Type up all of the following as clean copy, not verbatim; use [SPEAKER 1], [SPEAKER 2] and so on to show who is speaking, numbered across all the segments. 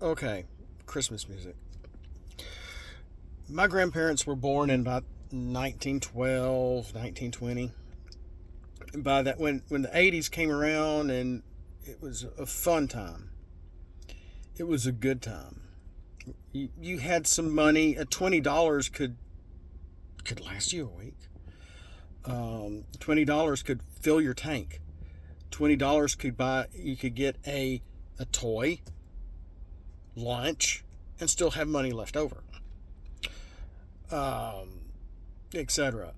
[SPEAKER 1] Okay, Christmas music. My grandparents were born in about 1912, 1920. By that, when the 80s came around, and it was a fun time. It was a good time. You had some money. $20 could last you a week. $20 could fill your tank. $20 could buy. You could get a toy, lunch, and still have money left over, etc.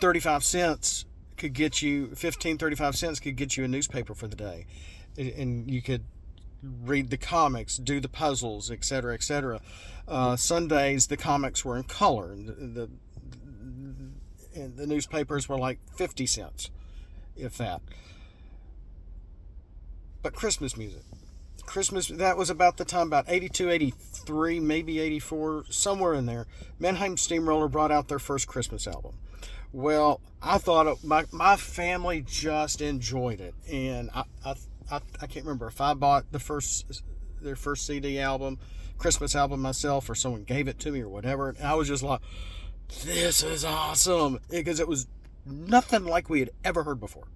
[SPEAKER 1] 35 cents could get you 35 cents could get you a newspaper for the day, and you could read the comics, do the puzzles, etc., etc. Sundays the comics were in color, and the newspapers were like 50 cents, if that. But Christmas music, that was about the time, about 82, 83, maybe 84, somewhere in there. Mannheim Steamroller brought out their first Christmas album. Well, I thought my family just enjoyed it, and I can't remember if I bought their first CD album, Christmas album myself, or someone gave it to me or whatever. And I was just like, this is awesome, because it was nothing like we had ever heard before.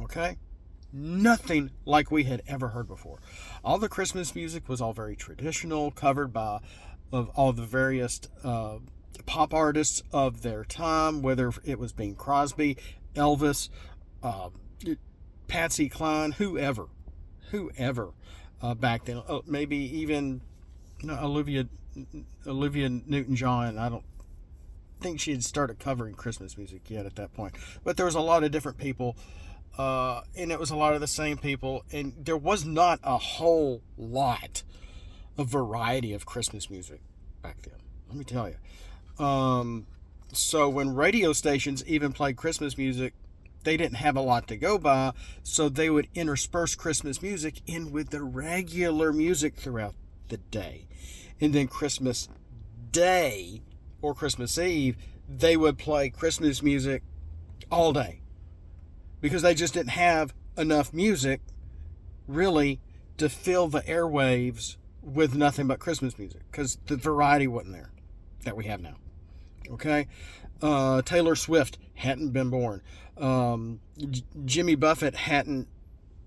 [SPEAKER 1] Okay? Nothing like we had ever heard before. All the Christmas music was all very traditional, covered by of all the various pop artists of their time, whether it was Bing Crosby, Elvis, uh, Patsy Cline, whoever back then. Maybe even Olivia Newton-John. I don't think she had started covering Christmas music yet at that point, but there was a lot of different people. And it was a lot of the same people, and there was not a whole lot of variety of Christmas music back then. Let me tell you. So when radio stations even played Christmas music, they didn't have a lot to go by, so they would intersperse Christmas music in with the regular music throughout the day. And then Christmas Day or Christmas Eve, they would play Christmas music all day, because they just didn't have enough music really to fill the airwaves with nothing but Christmas music, because the variety wasn't there that we have now. Okay? Taylor Swift hadn't been born. Jimmy Buffett hadn't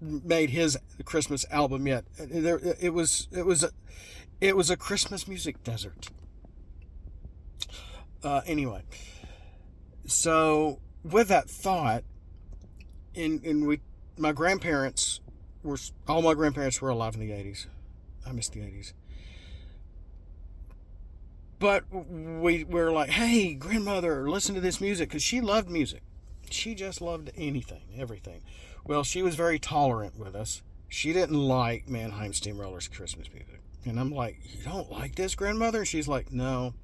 [SPEAKER 1] made his Christmas album yet. It was a Christmas music desert. Anyway, so with that thought, my grandparents all my grandparents were alive in the 80s. I miss the 80s. But we were like, hey, grandmother, listen to this music, because she loved music. She just loved anything, everything. Well, she was very tolerant with us. She didn't like Mannheim Steamroller's Christmas music. And I'm like, you don't like this, grandmother? And she's like, no,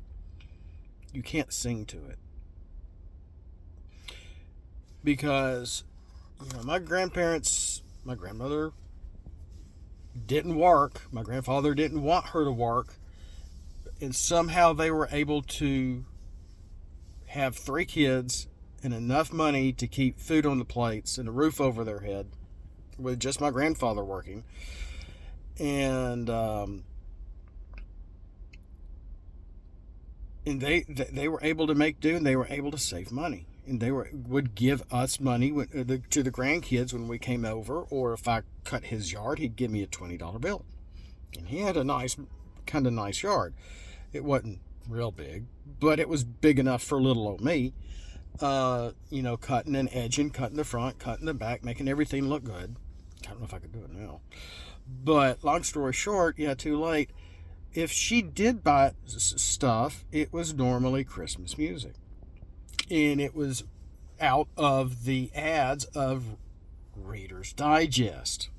[SPEAKER 1] you can't sing to it. Because, my grandmother didn't work. My grandfather didn't want her to work. And somehow they were able to have 3 kids and enough money to keep food on the plates and a roof over their head with just my grandfather working. And they were able to make do, and they were able to save money. And they would give us money to the grandkids when we came over, or if I cut his yard, he'd give me a $20 bill. And he had a kind of nice yard. It wasn't real big, but it was big enough for little old me. Cutting and edging, cutting the front, cutting the back, making everything look good. I don't know if I could do it now. But long story short, too late. If she did buy stuff, it was normally Christmas music. And it was out of the ads of Reader's Digest.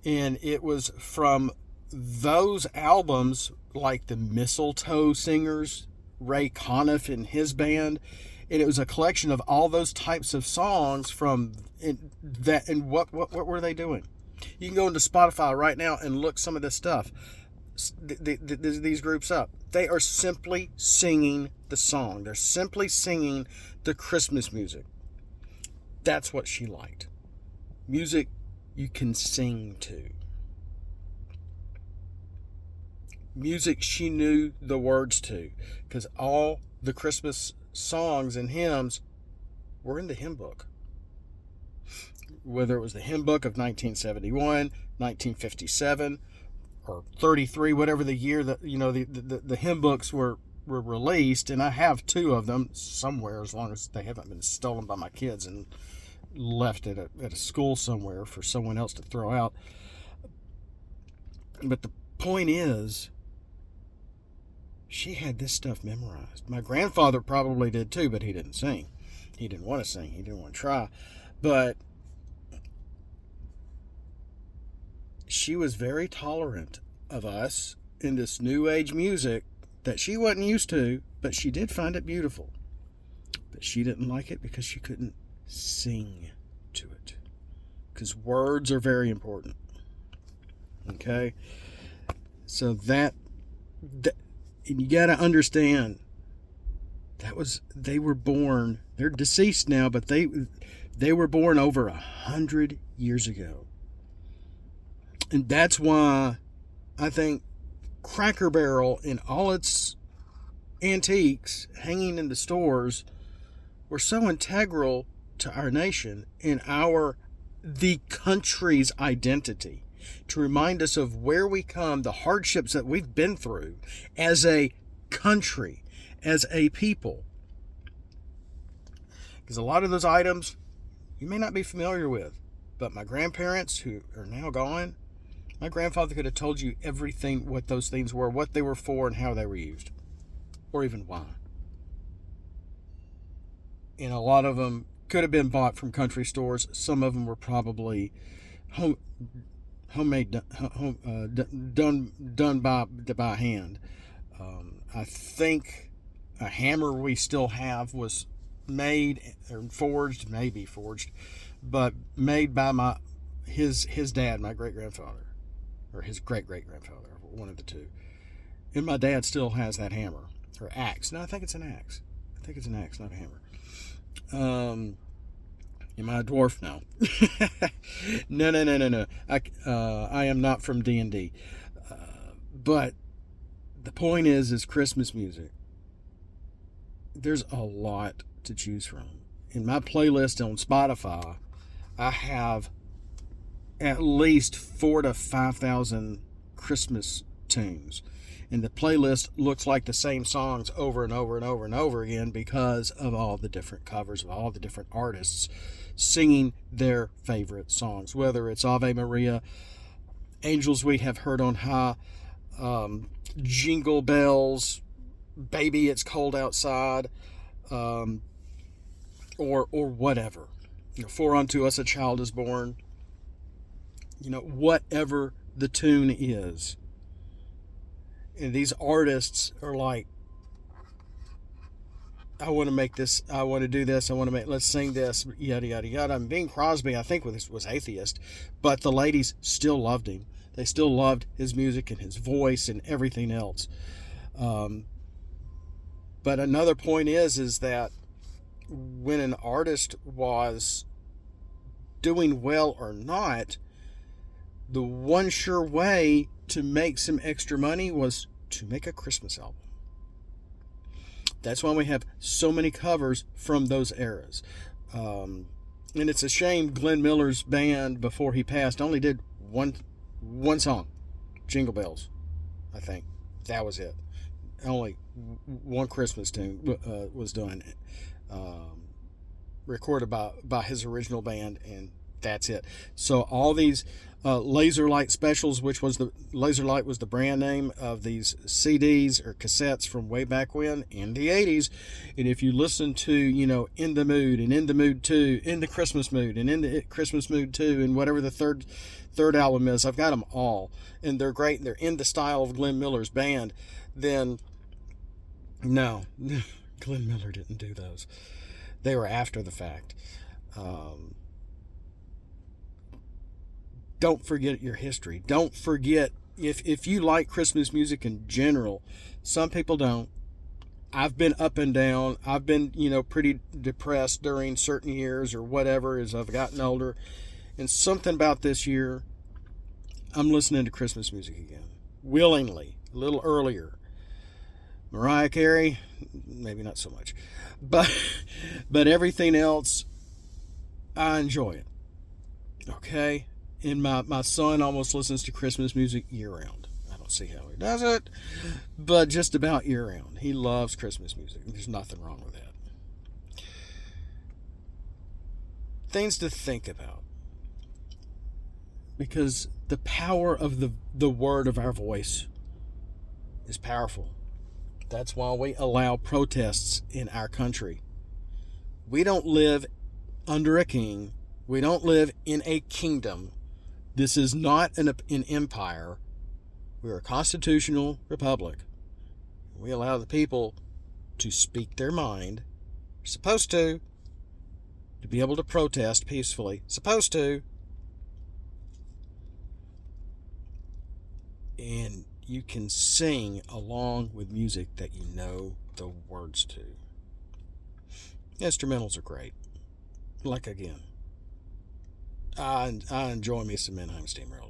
[SPEAKER 1] And it was from those albums, like the Mistletoe Singers, Ray Conniff and his band. And it was a collection of all those types of songs from that. And what were they doing? You can go into Spotify right now and look some of this stuff, these groups up. They are simply singing the song. They're simply singing the Christmas music. That's what she liked. Music you can sing to. Music she knew the words to, because all the Christmas songs and hymns were in the hymn book. Whether it was the hymn book of 1971, 1957, or 33, whatever the year that the hymn books were released, and I have two of them somewhere, as long as they haven't been stolen by my kids and left at a school somewhere for someone else to throw out. But the point is, she had this stuff memorized. My grandfather probably did too, but he didn't sing. He didn't want to sing. He didn't want to try. But she was very tolerant of us in this new age music that she wasn't used to, but she did find it beautiful. But she didn't like it because she couldn't sing to it. Because words are very important. Okay? So that and you got to understand, they were born, they're deceased now, but they were born over 100 years ago. And that's why I think Cracker Barrel and all its antiques hanging in the stores were so integral to our nation and the country's identity, to remind us of where we come, the hardships that we've been through as a country, as a people. Because a lot of those items you may not be familiar with, but my grandparents, who are now gone, my grandfather could have told you everything, what those things were, what they were for, and how they were used, or even why. And a lot of them could have been bought from country stores. Some of them were probably homemade, done by hand. I think a hammer we still have was made or forged, maybe forged, but made by his dad, my great grandfather, or his great grandfather, one of the two. And my dad still has that hammer or axe. No, I think it's an axe. I think it's an axe, not a hammer. Am I a dwarf? No. No. I am not from D&D. But the point is Christmas music. There's a lot to choose from. In my playlist on Spotify, I have at least 4,000 to 5,000 Christmas tunes. And the playlist looks like the same songs over and over and over and over again because of all the different covers of all the different artists singing their favorite songs, whether it's Ave Maria, Angels We Have Heard on High, Jingle Bells, Baby It's Cold Outside, or whatever. For unto us a child is born. Whatever the tune is. And these artists are like, I want to make this, I want to do this, let's sing this, yada, yada, yada. And Bing Crosby, I think, was atheist, but the ladies still loved him. They still loved his music and his voice and everything else. But another point is that when an artist was doing well or not, the one sure way to make some extra money was to make a Christmas album. That's why we have so many covers from those eras. And it's a shame Glenn Miller's band, before he passed, only did one song, Jingle Bells, I think. That was it. Only one Christmas tune was done, recorded by his original band, and that's it. So all these Laser Light specials, which was Laser Light was the brand name of these CDs or cassettes from way back when in the 80s. And if you listen to, In the Mood and In the Mood 2, In the Christmas Mood and In the Christmas Mood 2, and whatever the third album is, I've got them all, and they're great and they're in the style of Glenn Miller's band, then no, Glenn Miller didn't do those. They were after the fact. Don't forget your history. Don't forget, if you like Christmas music in general, some people don't. I've been up and down. I've been, pretty depressed during certain years or whatever as I've gotten older. And something about this year, I'm listening to Christmas music again. Willingly. A little earlier. Mariah Carey, maybe not so much. But everything else, I enjoy it. Okay? And my son almost listens to Christmas music year round. I don't see how he does it, but just about year round. He loves Christmas music. There's nothing wrong with that. Things to think about. Because the power of the word of our voice is powerful. That's why we allow protests in our country. We don't live under a king. We don't live in a kingdom. This is not an empire. We're a constitutional republic. We allow the people to speak their mind. They're supposed to be able to protest peacefully. Supposed to. And you can sing along with music that you know the words to. Instrumentals are great. Like again, I enjoy me some Mannheim Steamroller.